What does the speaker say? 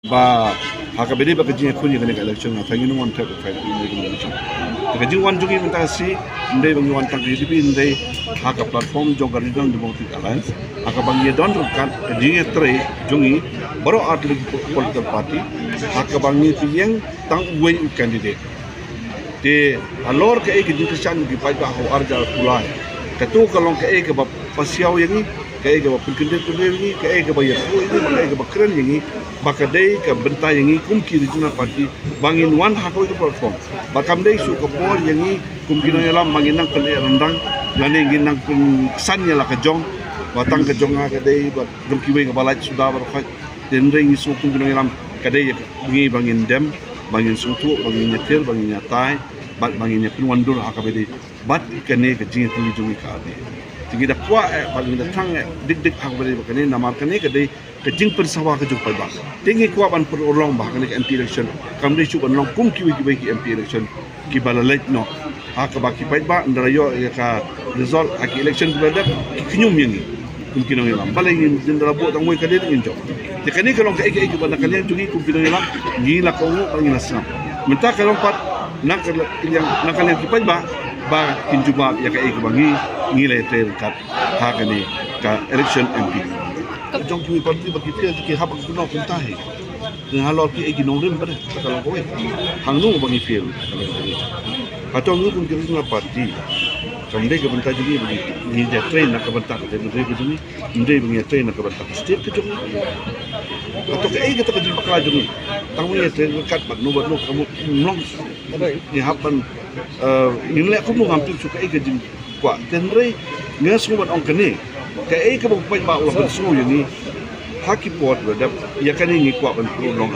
ba hakabedi ba kajing kunyi kene election na thangi nung one type of fight ni election to kajing one jugi menta si ndai bang one tang di ndai haka platform jogar regional democratic alliance haka bang ye don kan kajing tre jungi baru atlet political party haka bang ni yang tang way candidate te Halor ke ek education di pai ba ho arja pulai katu kalong ke ek ba pasiau yang ni ke ba pindah ni ke ba ya ini ke ba keren yang ni bakadai ke bentai yang ni kumki regional party bangin wan hakoi ke platform bakam dai su ke por yang ni kumki no yalam bangin nang kele rendang lane ngin nang san ya la ke jong batang ke jong ha ke dai ba dumki we ke balai sudah berkhaj den ring su kumki no yalam ke dai ngi bangin dem bangin sutu bangin nyetir bangin nyatai bangin nyepin wandur hakabedi bat kene ke jing tuli jungi ka ade tinggi dah kuat bagi dah tang dik hak beri begini nama kene kedai kejing persawah ke jumpa bah tinggi kuat ban perolong bah kene anti election kami cuba nong kum kiwi bagi anti election ki balalait no hak bagi baik bah ndarayo ya ka result hak election berada kinyum yang ni kum kinong ilam balai din darabo tang moi kadai ngin job de kene kalau ke ek ban kalian jungi kum kinong ilam ni la ko ngo bagi nasam minta kalau pat nak kalian kipai bah ba kinjuma ya ka bangi ngilai trail kat hakane ka election MP jong ki parti bagi dia ki hab kuno puntai dengan Halor ki egi Nongrim ber kalau kowe hangnu bagi feel atau ngu pun kira parti kamde ke bentar jadi bagi ni dia train nak bentar jadi ndai begini ndai bagi train nak bentar state ke jong atau ke egi tak jumpa kala jong tamu ya train kat bagnu kamu long ni haban nilai aku mau hampir suka ikan jin kuat tenre ngas ngubat ong kene ke bang pai ba ulah bersu yang ni haki pot berada ya kan ini kuat ban long